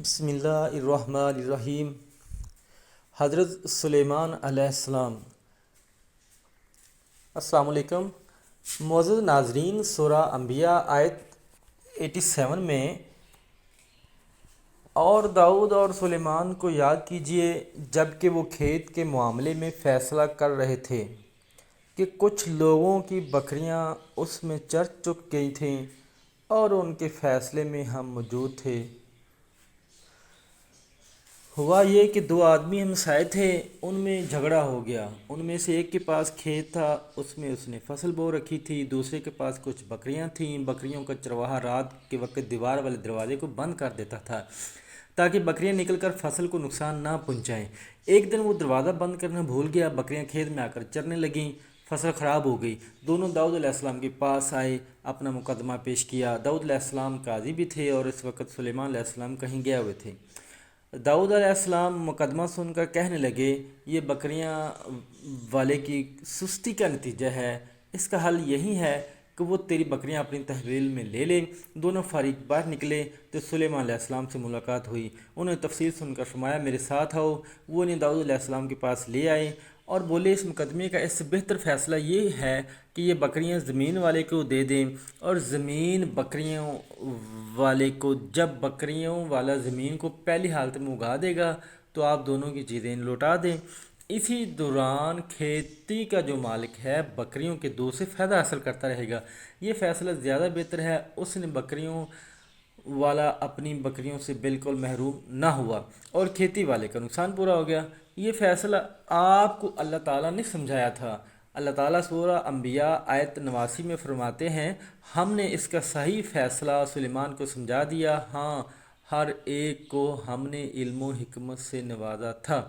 بسم اللہ الرحمن الرحیم۔ حضرت سلیمان علیہ السلام۔ السلام علیکم معزز ناظرین، سورہ انبیاء آیت 87 میں اور داؤد اور سلیمان کو یاد کیجیے جب کہ وہ کھیت کے معاملے میں فیصلہ کر رہے تھے کہ کچھ لوگوں کی بکریاں اس میں چر چک گئی تھیں اور ان کے فیصلے میں ہم موجود تھے۔ ہوا یہ کہ دو آدمی ہمسائے تھے، ان میں جھگڑا ہو گیا۔ ان میں سے ایک کے پاس کھیت تھا، اس میں اس نے فصل بو رکھی تھی۔ دوسرے کے پاس کچھ بکریاں تھیں۔ بکریوں کا چرواہا رات کے وقت دیوار والے دروازے کو بند کر دیتا تھا تاکہ بکریاں نکل کر فصل کو نقصان نہ پہنچائیں۔ ایک دن وہ دروازہ بند کرنا بھول گیا، بکریاں کھیت میں آ کر چرنے لگیں، فصل خراب ہو گئی۔ دونوں داؤد علیہ السلام کے پاس آئے، اپنا مقدمہ پیش کیا۔ داؤد علیہ السلام قاضی بھی تھے اور اس وقت سلیمان علیہ السلام کہیں گئے ہوئے تھے۔ داؤد علیہ السلام مقدمہ سن کر کہنے لگے، یہ بکریاں والے کی سستی کا نتیجہ ہے، اس کا حل یہی ہے کہ وہ تیری بکریاں اپنی تحویل میں لے لے۔ دونوں فریق باہر نکلے تو سلیمان علیہ السلام سے ملاقات ہوئی۔ انہوں نے تفصیل سن کر فرمایا، میرے ساتھ آؤ۔ وہ انہیں داؤد علیہ السلام کے پاس لے آئے اور بولے، اس مقدمے کا اس سے بہتر فیصلہ یہ ہے کہ یہ بکریاں زمین والے کو دے دیں، اور زمین بکریوں والے کو، جب بکریوں والا زمین کو پہلی حالت میں اگا دے گا تو آپ دونوں کی چیزیں لوٹا دیں۔ اسی دوران کھیتی کا جو مالک ہے بکریوں کے دو سے فائدہ حاصل کرتا رہے گا۔ یہ فیصلہ زیادہ بہتر ہے۔ اس نے بکریوں والا اپنی بکریوں سے بالکل محروم نہ ہوا اور کھیتی والے کا نقصان پورا ہو گیا۔ یہ فیصلہ آپ کو اللہ تعالیٰ نے سمجھایا تھا۔ اللہ تعالیٰ سورہ انبیاء آیت 89 میں فرماتے ہیں، ہم نے اس کا صحیح فیصلہ سلیمان کو سمجھا دیا، ہاں ہر ایک کو ہم نے علم و حکمت سے نوازا تھا۔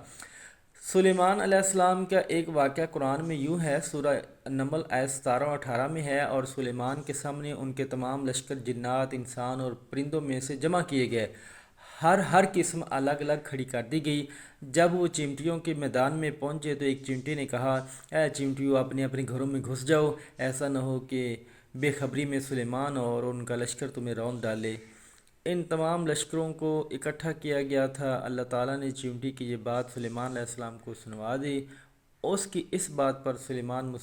سلیمان علیہ السلام کا ایک واقعہ قرآن میں یوں ہے، سورہ نمل آیت 17 و 18 میں ہے، اور سلیمان کے سامنے ان کے تمام لشکر جنات، انسان اور پرندوں میں سے جمع کیے گئے۔ ہر قسم الگ الگ کھڑی کر دی گئی۔ جب وہ چیونٹیوں کے میدان میں پہنچے تو ایک چیونٹی نے کہا، اے چیونٹیوں، اپنے اپنے گھروں میں گھس جاؤ، ایسا نہ ہو کہ بے خبری میں سلیمان اور ان کا لشکر تمہیں رون ڈالے۔ ان تمام لشکروں کو اکٹھا کیا گیا تھا۔ اللہ تعالیٰ نے چیونٹی کی یہ بات سلیمان علیہ السلام کو سنوا دی۔ اس کی اس بات پر سلیمان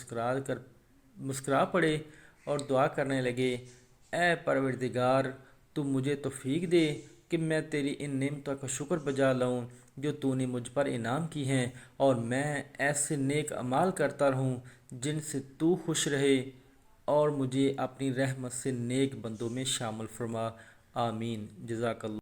مسکرا پڑے اور دعا کرنے لگے، اے پروردگار، تو مجھے توفیق دے کہ میں تیری ان نعمتوں کا شکر بجا لاؤں جو تو نے مجھ پر انعام کی ہیں، اور میں ایسے نیک اعمال کرتا رہوں جن سے تو خوش رہے، اور مجھے اپنی رحمت سے نیک بندوں میں شامل فرما۔ آمین۔ جزاک اللہ۔